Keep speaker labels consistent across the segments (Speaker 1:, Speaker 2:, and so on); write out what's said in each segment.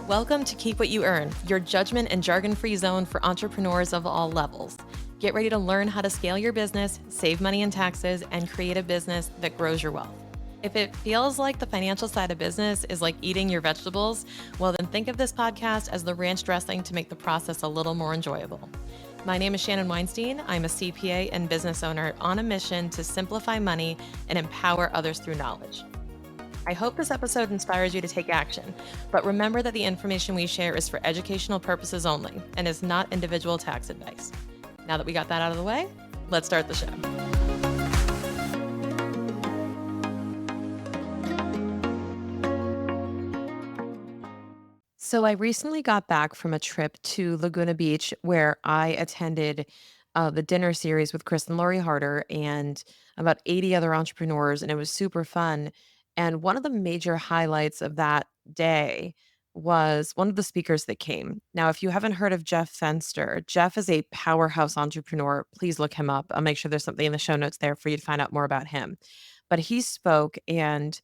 Speaker 1: Welcome to Keep What You Earn, your judgment and jargon free zone for entrepreneurs of all levels. Get ready to learn how to scale your business, save money in taxes, and create a business that grows your wealth. If it feels like the financial side of business is like eating your vegetables, well, then think of this podcast as the ranch dressing to make the process a little more enjoyable. My name is Shannon Weinstein. I'm a CPA and business owner on a mission to simplify money and empower others through knowledge. I hope this episode inspires you to take action, but remember that the information we share is for educational purposes only and is not individual tax advice. Now that we got that out of the way, let's start the show. So I recently got back from a trip to Laguna Beach where I attended the dinner series with Chris and Lori Harder and about 80 other entrepreneurs, and it was super fun. And one of the major highlights of that day was one of the speakers that came. Now, if you haven't heard of Jeff Fenster, Jeff is a powerhouse entrepreneur. Please look him up. I'll make sure there's something in the show notes there for you to find out more about him. But he spoke, and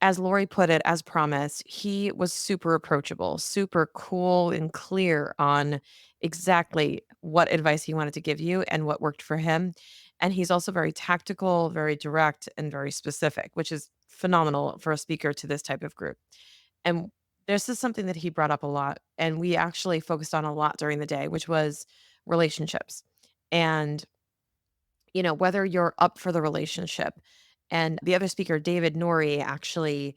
Speaker 1: as Lori put it, as promised, he was super approachable, super cool and clear on exactly what advice he wanted to give you and what worked for him. And he's also very tactical, very direct, and very specific, which is phenomenal for a speaker to this type of group. And this is something that he brought up a lot, and we actually focused on a lot during the day, which was relationships. And whether you're up for the relationship. And the other speaker, David Nori, actually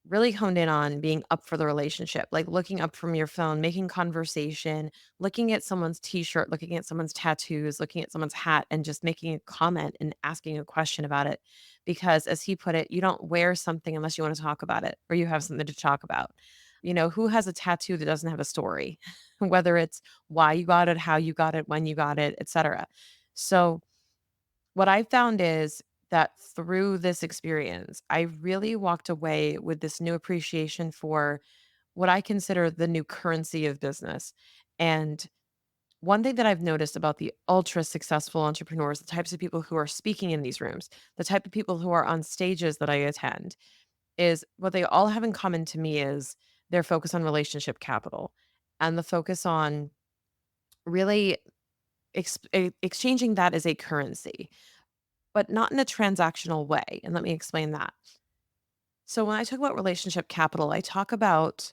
Speaker 1: really honed in on being up for the relationship, like looking up from your phone, making conversation, looking at someone's t-shirt, looking at someone's tattoos, looking at someone's hat, and just making a comment and asking a question about it. Because as he put it, you don't wear something unless you want to talk about it or you have something to talk about. Who has a tattoo that doesn't have a story? Whether it's why you got it, how you got it, when you got it, etc. So what I found is that through this experience, I really walked away with this new appreciation for what I consider the new currency of business. And one thing that I've noticed about the ultra successful entrepreneurs, the types of people who are speaking in these rooms, the type of people who are on stages that I attend, is what they all have in common to me is their focus on relationship capital and the focus on really exchanging that as a currency, but not in a transactional way, and let me explain that. So when I talk about relationship capital, I talk about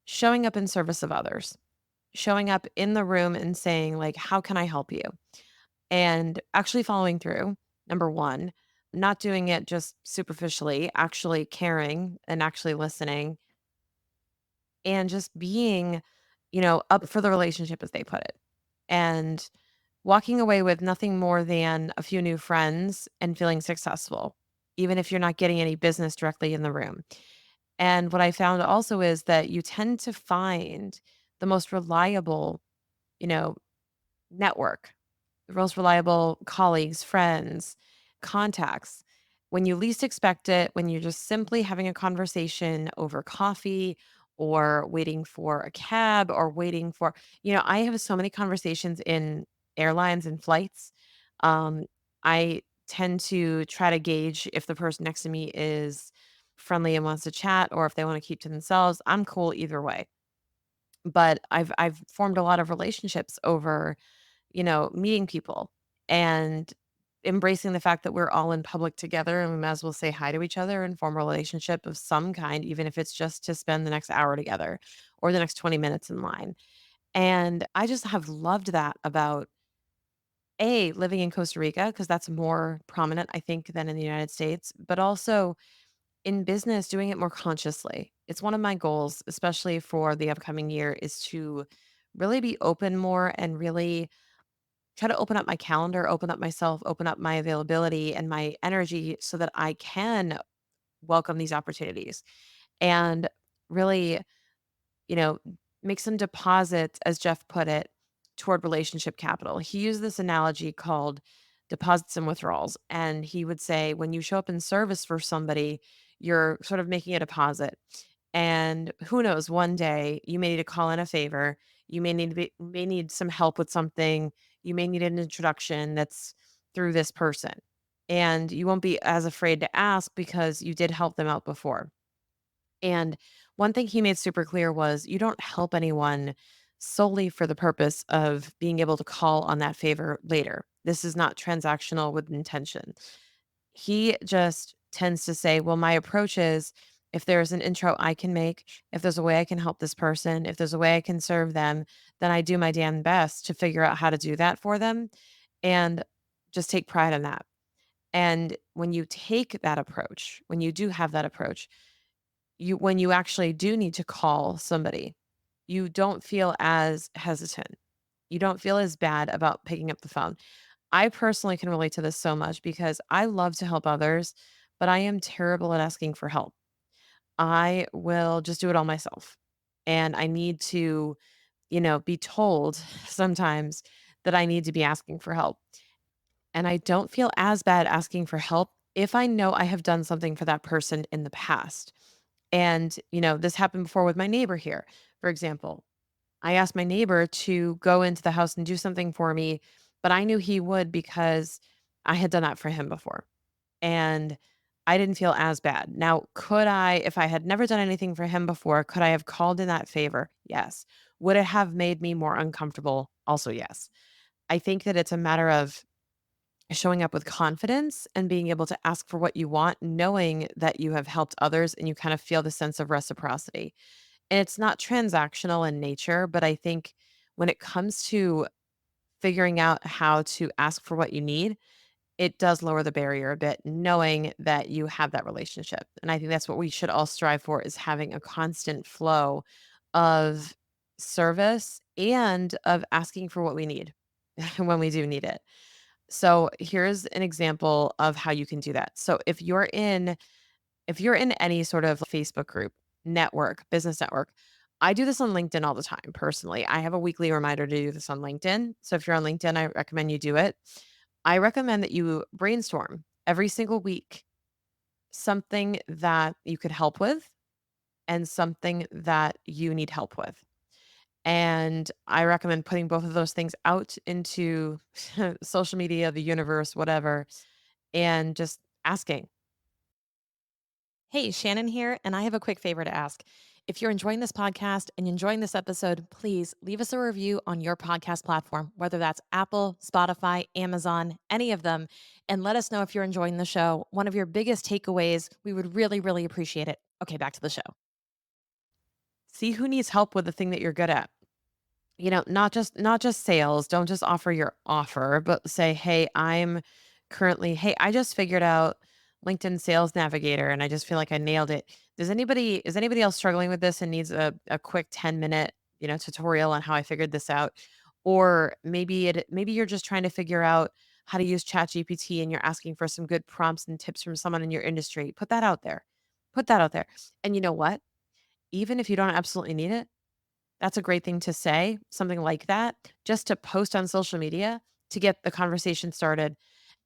Speaker 1: showing up in service of others, showing up in the room and saying like, "How can I help you?" And actually following through, number 1, not doing it just superficially, actually caring and actually listening and just being, up for the relationship as they put it. And walking away with nothing more than a few new friends and feeling successful, even if you're not getting any business directly in the room. And what I found also is that you tend to find the most reliable, you know, network, the most reliable colleagues, friends, contacts when you least expect it, when you're just simply having a conversation over coffee or waiting for a cab or waiting for, I have so many conversations in airlines and flights. Um, I tend to try to gauge if the person next to me is friendly and wants to chat or if they want to keep to themselves. I'm cool either way. But I've formed a lot of relationships over meeting people and embracing the fact that we're all in public together and we might as well say hi to each other and form a relationship of some kind, even if it's just to spend the next hour together or the next 20 minutes in line. And I just have loved that about living in Costa Rica, because that's more prominent, I think, than in the United States, but also in business, doing it more consciously. It's one of my goals, especially for the upcoming year, is to really be open more and really try to open up my calendar, open up myself, open up my availability and my energy so that I can welcome these opportunities and really, you know, make some deposits, as Jeff put it, toward relationship capital. He used this analogy called deposits and withdrawals. And he would say, when you show up in service for somebody, you're sort of making a deposit. And who knows, one day you may need to call in a favor. You may need some help with something. You may need an introduction that's through this person. And you won't be as afraid to ask because you did help them out before. And One thing he made super clear was you don't help anyone solely for the purpose of being able to call on that favor later. This is not transactional with intention. He just tends to say, well, my approach is if there's an intro I can make, if there's a way I can help this person, if there's a way I can serve them, then I do my damn best to figure out how to do that for them and just take pride in that. And when you take that approach, when you do have that approach, when you actually do need to call somebody, you don't feel as hesitant. You don't feel as bad about picking up the phone. I personally can relate to this so much because I love to help others, but I am terrible at asking for help. I will just do it all myself. And I need to, be told sometimes that I need to be asking for help. And I don't feel as bad asking for help if I know I have done something for that person in the past. And, this happened before with my neighbor here, for example. I asked my neighbor to go into the house and do something for me, but I knew he would because I had done that for him before. And I didn't feel as bad. Now, could I, if I had never done anything for him before, could I have called in that favor? Yes. Would it have made me more uncomfortable? Also, yes. I think that it's a matter of showing up with confidence and being able to ask for what you want, knowing that you have helped others and you kind of feel the sense of reciprocity. And it's not transactional in nature, but I think when it comes to figuring out how to ask for what you need, it does lower the barrier a bit, knowing that you have that relationship. And I think that's what we should all strive for is having a constant flow of service and of asking for what we need when we do need it. So here's an example of how you can do that. So if you're in any sort of Facebook group, network, business network, I do this on LinkedIn all the time personally. I have a weekly reminder to do this on LinkedIn. So if you're on LinkedIn, I recommend you do it. I recommend that you brainstorm every single week something that you could help with and something that you need help with. And I recommend putting both of those things out into social media, the universe, whatever, and just asking.
Speaker 2: Hey, Shannon here, and I have a quick favor to ask. If you're enjoying this podcast and enjoying this episode, please leave us a review on your podcast platform, whether that's Apple, Spotify, Amazon, any of them, and let us know if you're enjoying the show. One of your biggest takeaways, we would really, really appreciate it. Okay, back to the show.
Speaker 1: See who needs help with the thing that you're good at. Not just sales, don't just offer your offer, but say, hey, I just figured out LinkedIn Sales Navigator and I just feel like I nailed it. Is anybody else struggling with this and needs a quick 10-minute, tutorial on how I figured this out? Or maybe you're just trying to figure out how to use ChatGPT and you're asking for some good prompts and tips from someone in your industry. Put that out there. Put that out there. And you know what? Even if you don't absolutely need it, that's a great thing to say, something like that, just to post on social media to get the conversation started.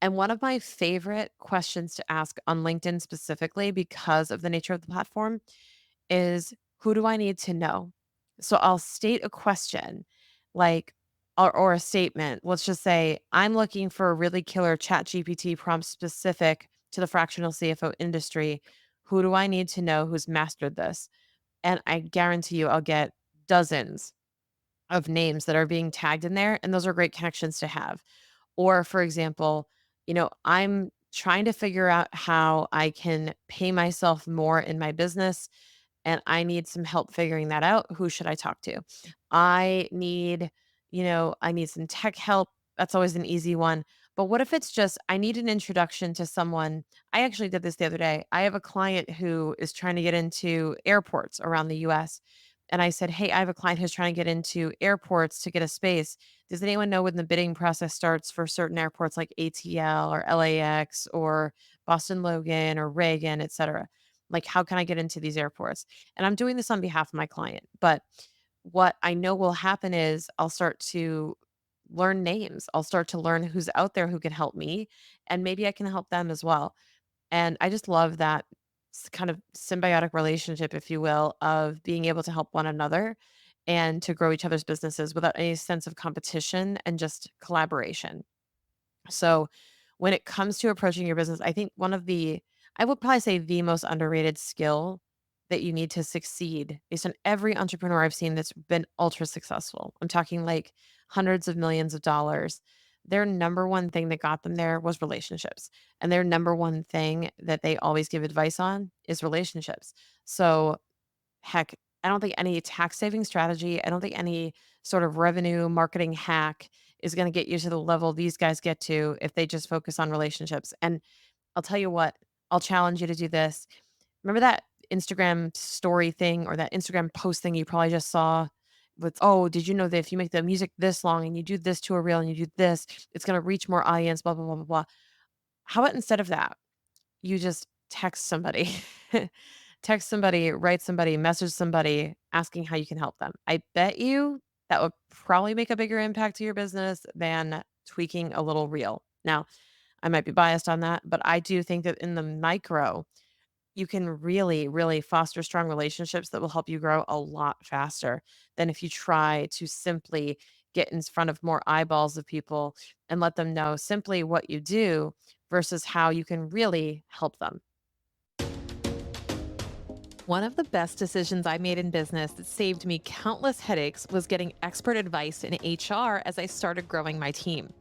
Speaker 1: And one of my favorite questions to ask on LinkedIn specifically because of the nature of the platform is who do I need to know? So I'll state a question like or a statement. Let's just say I'm looking for a really killer chat GPT prompt specific to the fractional CFO industry. Who do I need to know who's mastered this? And I guarantee you I'll get dozens of names that are being tagged in there, and those are great connections to have. Or, for example, I'm trying to figure out how I can pay myself more in my business, and I need some help figuring that out. Who should I talk to? I need, I need some tech help. That's always an easy one. But what if it's just I need an introduction to someone? I actually did this the other day. I have a client who is trying to get into airports around the US. And I said, hey, I have a client who's trying to get into airports to get a space. Does anyone know when the bidding process starts for certain airports like ATL or LAX or Boston Logan or Reagan, et cetera? Like, how can I get into these airports? And I'm doing this on behalf of my client. But what I know will happen is I'll start to learn names. I'll start to learn who's out there who can help me, and maybe I can help them as well. And I just love that kind of symbiotic relationship, if you will, of being able to help one another and to grow each other's businesses without any sense of competition and just collaboration. So, when it comes to approaching your business, I think I would probably say the most underrated skill that you need to succeed based on every entrepreneur I've seen that's been ultra successful. I'm talking like hundreds of millions of dollars. Their number one thing that got them there was relationships. And their number one thing that they always give advice on is relationships. So, heck, I don't think any tax saving strategy, I don't think any sort of revenue marketing hack is going to get you to the level these guys get to if they just focus on relationships. And I'll tell you what, I'll challenge you to do this. Remember that Instagram story thing or that Instagram post thing you probably just saw with, "Oh, did you know that if you make the music this long and you do this to a reel and you do this, it's gonna reach more audience, blah, blah, blah, blah, blah." How about instead of that, you just text somebody? Text somebody, write somebody, message somebody asking how you can help them. I bet you that would probably make a bigger impact to your business than tweaking a little reel. Now, I might be biased on that, but I do think that in the micro, you can really, really foster strong relationships that will help you grow a lot faster than if you try to simply get in front of more eyeballs of people and let them know simply what you do versus how you can really help them.
Speaker 2: One of the best decisions I made in business that saved me countless headaches was getting expert advice in HR as I started growing my team.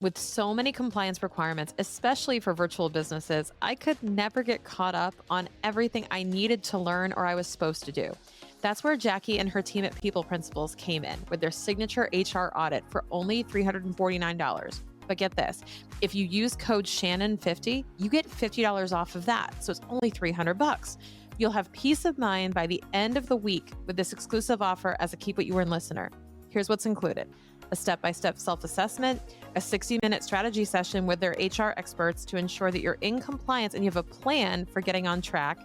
Speaker 2: With so many compliance requirements, especially for virtual businesses, I could never get caught up on everything I needed to learn or I was supposed to do. That's where Jackie and her team at People Principles came in with their signature HR audit for only $349. But get this, if you use code Shannon50, you get $50 off of that. So it's only 300 bucks. You'll have peace of mind by the end of the week with this exclusive offer as a Keep What You Earn listener. Here's what's included: a step-by-step self-assessment, a 60-minute strategy session with their HR experts to ensure that you're in compliance and you have a plan for getting on track,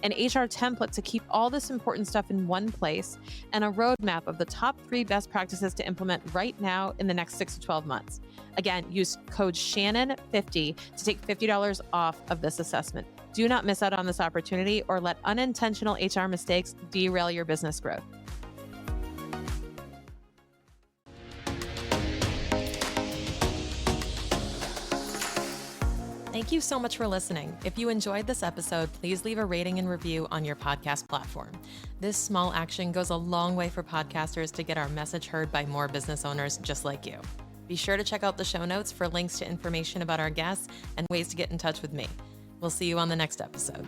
Speaker 2: an HR template to keep all this important stuff in one place, and a roadmap of the top 3 best practices to implement right now in the next 6 to 12 months. Again, use code Shannon50 to take $50 off of this assessment. Do not miss out on this opportunity or let unintentional HR mistakes derail your business growth. Thank you so much for listening. If you enjoyed this episode, please leave a rating and review on your podcast platform. This small action goes a long way for podcasters to get our message heard by more business owners just like you. Be sure to check out the show notes for links to information about our guests and ways to get in touch with me. We'll see you on the next episode.